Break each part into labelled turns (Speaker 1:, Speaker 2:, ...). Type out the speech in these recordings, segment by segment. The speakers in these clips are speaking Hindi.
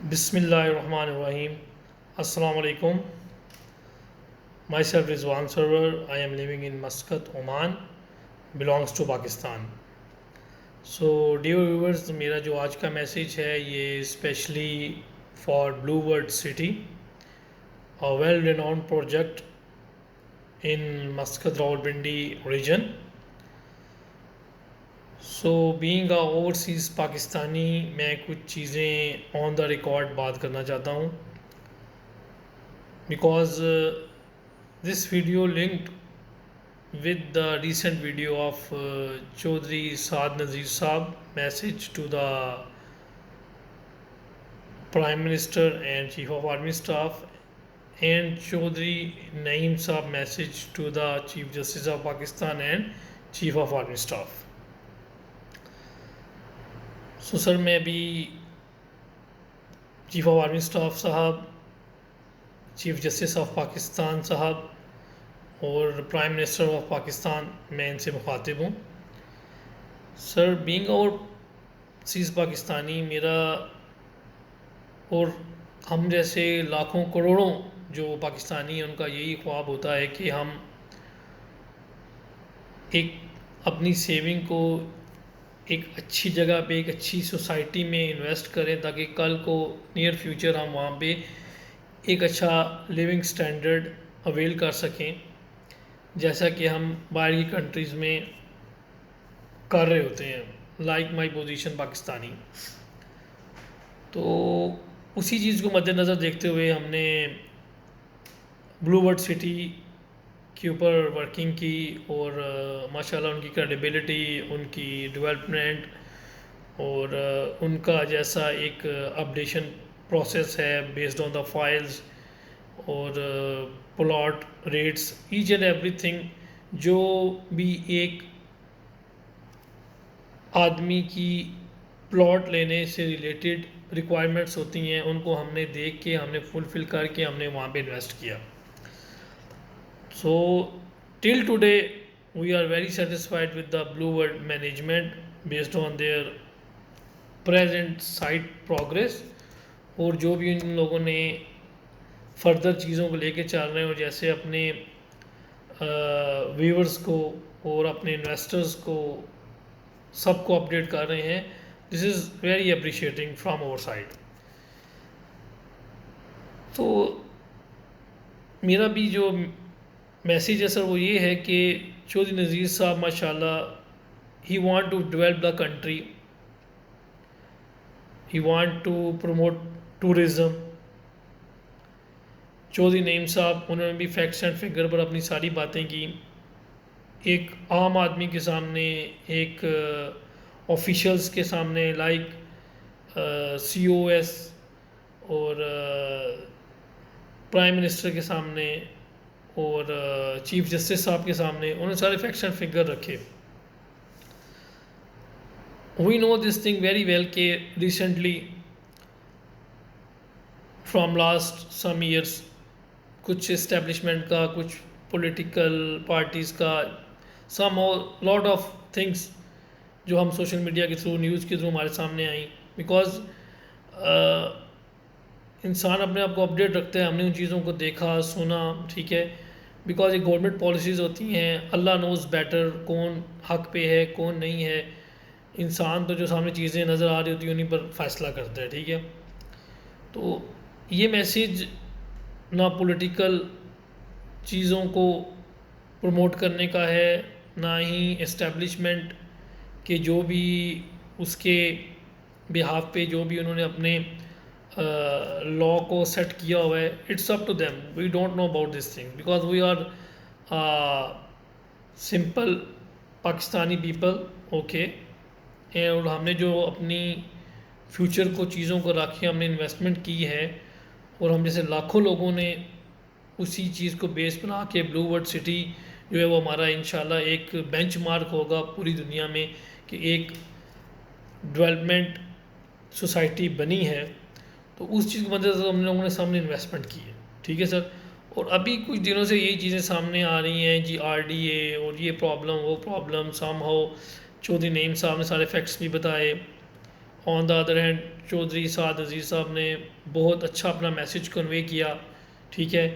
Speaker 1: Bismillahirrahmanirrahim. Assalamu alaikum. Myself Rizwan Sarwar. I am living in Muscat, Oman. Belongs to Pakistan. So dear viewers, मेरा जो आज का मैसेज है ये specially for Blue World City, a well renowned project in Muscat Rawalpindi region. So being a overseas Pakistani, मैं कुछ चीज़ें ऑन द रिकॉर्ड बात करना चाहता हूँ, because this video linked with the recent video of Chaudhry Saad Nazir Saab message to the Prime Minister and Chief of Army Staff, and Chaudhry Naeem Saab message to the Chief Justice of Pakistan and Chief of Army Staff. So sir, मैं अभी चीफ ऑफ आर्मी स्टाफ साहब, चीफ जस्टिस ऑफ पाकिस्तान साहब और प्राइम मिनिस्टर ऑफ पाकिस्तान, मैं इनसे मुखातिब हूँ। सर, बीइंग ओवरसीज़ पाकिस्तानी, मेरा और हम जैसे लाखों करोड़ों जो पाकिस्तानी हैं उनका यही ख्वाब होता है कि हम एक अपनी सेविंग को एक अच्छी जगह पे, एक अच्छी सोसाइटी में इन्वेस्ट करें, ताकि कल को नियर फ्यूचर हम वहाँ पे एक अच्छा लिविंग स्टैंडर्ड अवेल कर सकें, जैसा कि हम बाहर की कंट्रीज़ में कर रहे होते हैं, लाइक माई पोजीशन पाकिस्तानी। तो उसी चीज़ को मद्देनज़र देखते हुए हमने ब्लू वर्ड सिटी के ऊपर वर्किंग की, और माशाल्लाह उनकी क्रेडिबिलिटी, उनकी डेवलपमेंट और उनका जैसा एक अपडेशन प्रोसेस है बेस्ड ऑन द फाइल्स और plot rates, each and everything, जो भी एक आदमी की प्लॉट लेने से रिलेटेड रिक्वायरमेंट्स होती हैं, उनको हमने देख के, हमने फुलफ़िल करके हमने वहाँ पे इन्वेस्ट किया। So till today we are very satisfied with the Blue World management based on their present site progress, और जो भी इन लोगों ने फर्दर चीज़ों को लेके चल रहे हैं, और जैसे अपने व्यूअर्स को और अपने इन्वेस्टर्स को सबको अपडेट कर रहे हैं, this is very appreciating from our side. तो मेरा भी जो मैसेज है सर वो ये है कि चौधरी नज़ीर साहब माशाल्लाह he want to develop the country, he want to promote tourism. Chaudhary Naeem साहब, उन्होंने भी फैक्ट्स एंड फिगर पर अपनी सारी बातें की, एक आम आदमी के सामने, एक ऑफिशियल्स के सामने, लाइक COS और प्राइम मिनिस्टर के सामने और चीफ जस्टिस साहब के सामने, उन्होंने सारे फैक्ट्स एंड फिगर रखे। We know this thing very well कि recently from last some years कुछ इस्टेब्लिशमेंट का, कुछ पॉलिटिकल पार्टीज़ का, सम लॉट ऑफ थिंग्स जो हम सोशल मीडिया के थ्रू, न्यूज़ के थ्रू हमारे सामने आई, बिकॉज इंसान अपने आप को अपडेट रखते हैं, हमने उन चीज़ों को देखा, सुना, ठीक है, बिकॉज ये गवर्नमेंट पॉलिसीज़ होती हैं, अल्लाह नोज़ बेटर कौन हक पे है कौन नहीं है, इंसान तो जो सामने चीज़ें नज़र आ रही होती हैं उन्हीं पर फैसला करता है, ठीक है। तो ये मैसेज ना पॉलिटिकल चीज़ों को प्रमोट करने का है, ना ही इस्टेब्लिशमेंट के जो भी उसके बिहाफ पे जो भी उन्होंने अपने लॉ को सेट किया हुआ है, it's up to them, we don't know about this thing, because we are simple Pakistani people, okay. और हमने जो अपनी फ्यूचर को, चीज़ों को रखी, हमने इन्वेस्टमेंट की है, और हम जैसे लाखों लोगों ने उसी चीज़ को बेस बना के ब्लू वर्ड सिटी जो है वो हमारा इंशाल्लाह एक बेंचमार्क होगा पूरी दुनिया में कि एक डेवलपमेंट सोसाइटी बनी है। तो उस चीज़ की मदद से हम लोगों ने सामने इन्वेस्टमेंट की है, ठीक है सर। और अभी कुछ दिनों से ये चीज़ें सामने आ रही हैं जी, RDA और ये प्रॉब्लम वो problem, somehow Chaudhry Naeem साहब ने सारे फैक्ट्स भी बताए, on the other hand Chaudhry Saad Aziz साहब ने बहुत अच्छा अपना मैसेज कन्वे किया, ठीक है,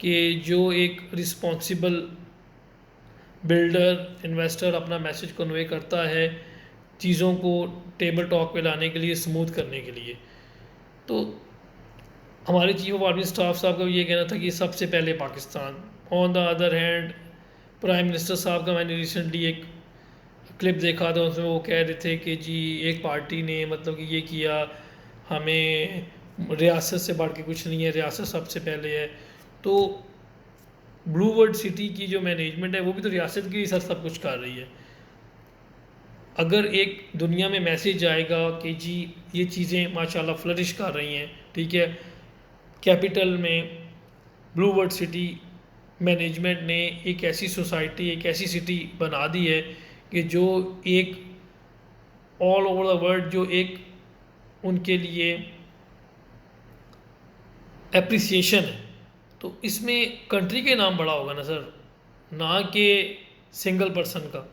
Speaker 1: कि जो एक रिस्पॉन्सिबल बिल्डर इन्वेस्टर अपना मैसेज कन्वे करता है चीज़ों को टेबल टॉक पे लाने के लिए, स्मूथ करने के लिए। तो हमारे चीफ ऑफ आर्मी स्टाफ साहब का भी ये कहना था कि सबसे पहले Pakistan. On the other hand prime minister साहब का मैंने रिसेंटली एक क्लिप देखा था, उसमें वो कह रहे थे कि जी एक पार्टी ने मतलब कि ये किया, हमें रियासत से बढ़ के कुछ नहीं है, रियासत सबसे पहले है। तो ब्लू वर्ल्ड सिटी की जो मैनेजमेंट है वो भी तो रियासत की सर सब कुछ कर रही है। अगर एक दुनिया में मैसेज आएगा कि जी ये चीज़ें माशाल्लाह फ्लरिश कर रही हैं, ठीक है, कैपिटल में ब्लू वर्ल्ड सिटी मैनेजमेंट ने एक ऐसी सोसाइटी, एक ऐसी सिटी बना दी है कि जो एक ऑल ओवर द वर्ल्ड जो एक उनके लिए एप्रिसिएशन है। तो इसमें कंट्री के नाम बड़ा होगा ना सर, ना कि सिंगल पर्सन का।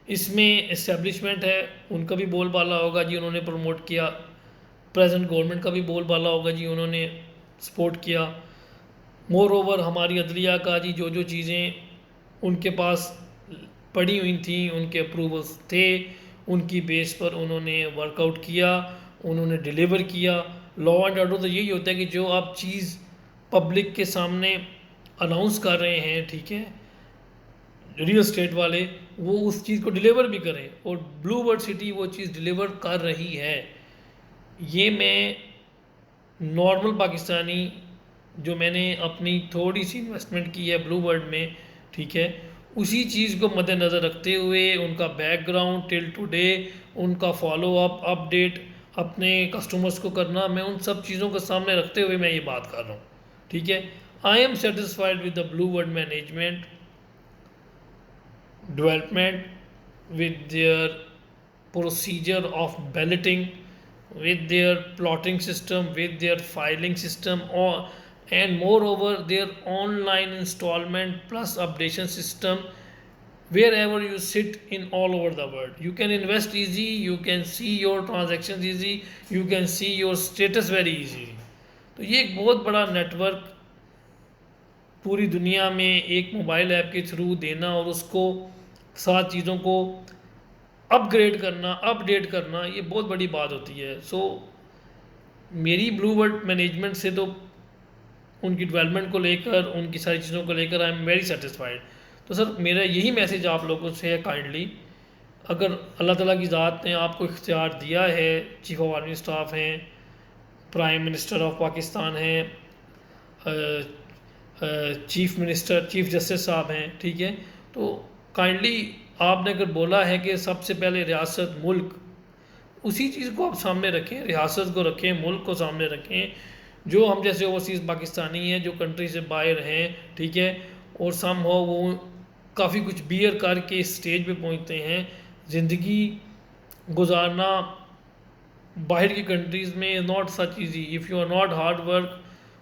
Speaker 1: इसमें इस्टेब्लिशमेंट है, उनका भी बोलबाला होगा जी, उन्होंने प्रमोट किया। प्रेजेंट गवर्नमेंट का भी बोलबाला होगा जी, उन्होंने सपोर्ट किया। मोर ओवर हमारी अदलिया का जी जो जो चीज़ें उनके पास पड़ी हुई थी, उनके अप्रूवल्स थे, उनकी बेस पर उन्होंने वर्कआउट किया, उन्होंने डिलीवर किया। लॉ एंड ऑर्डर तो यही होता है कि जो आप चीज़ पब्लिक के सामने अनाउंस कर रहे हैं, ठीक है, रियल स्टेट वाले, वो उस चीज़ को डिलीवर भी करें, और ब्लू वर्ल्ड सिटी वो चीज़ डिलीवर कर रही है। ये मैं नॉर्मल पाकिस्तानी जो मैंने अपनी थोड़ी सी इन्वेस्टमेंट की है ब्लू वर्ल्ड में, ठीक है, उसी चीज़ को मद्देनज़र रखते हुए उनका बैकग्राउंड टिल टुडे, उनका फॉलो अप अपडेट अपने कस्टमर्स को करना, मैं उन सब चीज़ों को सामने रखते हुए मैं ये बात कर रहा हूँ, ठीक है। I am satisfied with the blue world management development, with their procedure of balloting, with their plotting system, with their filing system, or and moreover their online installment plus updation system. Wherever you sit in all over the world, you can invest easy, you can see your transactions easy, you can see your status very easy. तो ये एक बहुत बड़ा नेटवर्क पूरी दुनिया में एक मोबाइल ऐप के थ्रू देना और उसको साथ चीज़ों को अपग्रेड करना, अपडेट करना, ये बहुत बड़ी बात होती है। सो मेरी ब्लू वर्ल्ड मैनेजमेंट से तो उनकी डेवलपमेंट को लेकर, उनकी सारी चीज़ों को लेकर आई एम वेरी सेटिस्फाइड। तो सर मेरा यही मैसेज आप लोगों से है, काइंडली अगर अल्लाह ताला की ज़ात ने आपको इख्तियार दिया है, चीफ ऑफ आर्मी स्टाफ हैं, प्राइम मिनिस्टर ऑफ पाकिस्तान हैं, चीफ मिनिस्टर, चीफ जस्टिस साहब हैं, ठीक है, तो काइंडली आपने अगर बोला है कि सबसे पहले रियासत, मुल्क, उसी चीज़ को आप सामने रखें, रियासत को रखें, मुल्क को सामने रखें। जो हम जैसे ओवरसीज़ पाकिस्तानी हैं जो कंट्री से बाहर हैं, ठीक है, और सम हो वो काफ़ी कुछ बियर करके इस स्टेज पे पहुंचते हैं। ज़िंदगी गुजारना बाहर की कंट्रीज़ में not such easy if you are not hard work.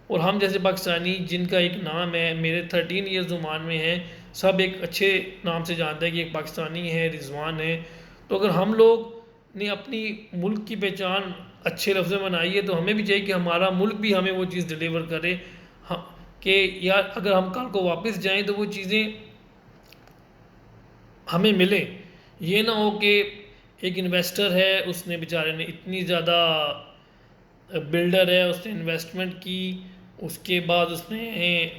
Speaker 1: और हम जैसे पाकिस्तानी जिनका एक नाम है, मेरे 13 ईयर्स ओमान में हैं, सब एक अच्छे नाम से जानते हैं कि एक पाकिस्तानी है, रिजवान है। तो अगर हम लोग ने अपनी मुल्क की पहचान अच्छे लफ्ज़ में बनाई है, तो हमें भी चाहिए कि हमारा मुल्क भी हमें वो चीज़ डिलीवर करे, हाँ, कि यार अगर हम कल को वापस जाएं तो वो चीज़ें हमें मिले। ये ना हो कि एक इन्वेस्टर है, उसने बेचारे ने इतनी ज़्यादा, बिल्डर है, उसने इन्वेस्टमेंट की, उसके बाद उसने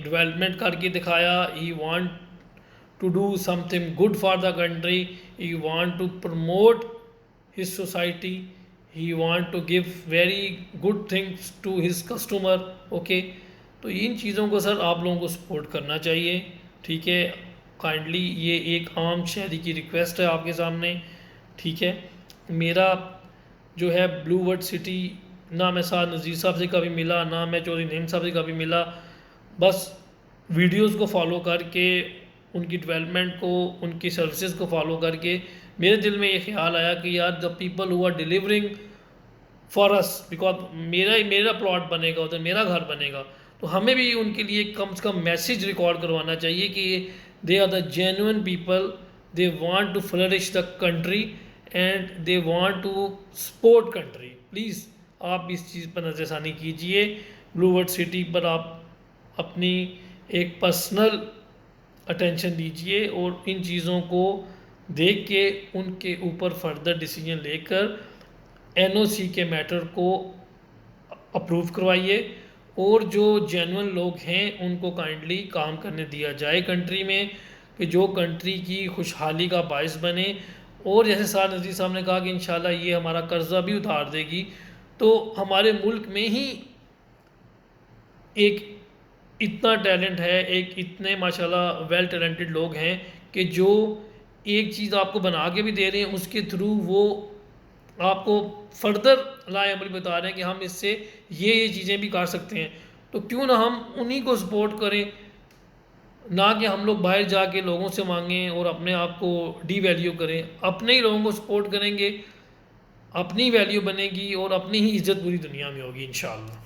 Speaker 1: डेवलपमेंट करके दिखाया, he want to do something good for the country, he want to promote his society, he want to give very good things to his customer, okay. तो इन चीज़ों को सर आप लोगों को सपोर्ट करना चाहिए, ठीक है। काइंडली ये एक आम शहरी की रिक्वेस्ट है आपके सामने, ठीक है। मेरा जो है ब्लू वर्ल्ड सिटी, ना मैं साद नज़ीर साहब से कभी मिला, ना मैं चौधरी नईम साहब से कभी मिला, बस वीडियोस को फॉलो करके, उनकी डेवलपमेंट को, उनकी सर्विसेज को फॉलो करके मेरे दिल में ये ख्याल आया कि यार the people who are delivering for us, because मेरा प्लॉट बनेगा, उधर मेरा घर बनेगा, तो हमें भी उनके लिए कम से कम मैसेज रिकॉर्ड करवाना चाहिए कि they are the genuine people, they want to flourish the country and they want to support country, please आप इस चीज़ पर नज़रसानी कीजिए। ब्लू वर्ल्ड सिटी पर आप अपनी एक पर्सनल अटेंशन दीजिए और इन चीज़ों को देख के उनके ऊपर फर्दर डिसीजन लेकर एनओसी के मैटर को अप्रूव करवाइए और जो जेन्युइन लोग हैं उनको काइंडली काम करने दिया जाए कंट्री में, कि जो कंट्री की खुशहाली का बायस बने। और जैसे सार नज़ीर साहब ने कहा कि इंशाल्लाह ये हमारा कर्जा भी उतार देगी, तो हमारे मुल्क में ही एक इतना टैलेंट है, एक इतने माशाल्लाह वेल टैलेंटेड लोग हैं कि जो एक चीज़ आपको बना के भी दे रहे हैं, उसके थ्रू वो आपको फर्दर लाए अमल बता रहे हैं कि हम इससे ये चीज़ें भी कर सकते हैं। तो क्यों ना हम उन्हीं को सपोर्ट करें, ना कि हम लोग बाहर जाके लोगों से मांगें और अपने आप को डी वैल्यू करें। अपने ही लोगों को सपोर्ट करेंगे, अपनी वैल्यू बनेगी और अपनी ही इज़्ज़त पूरी दुनिया में होगी इंशाअल्लाह।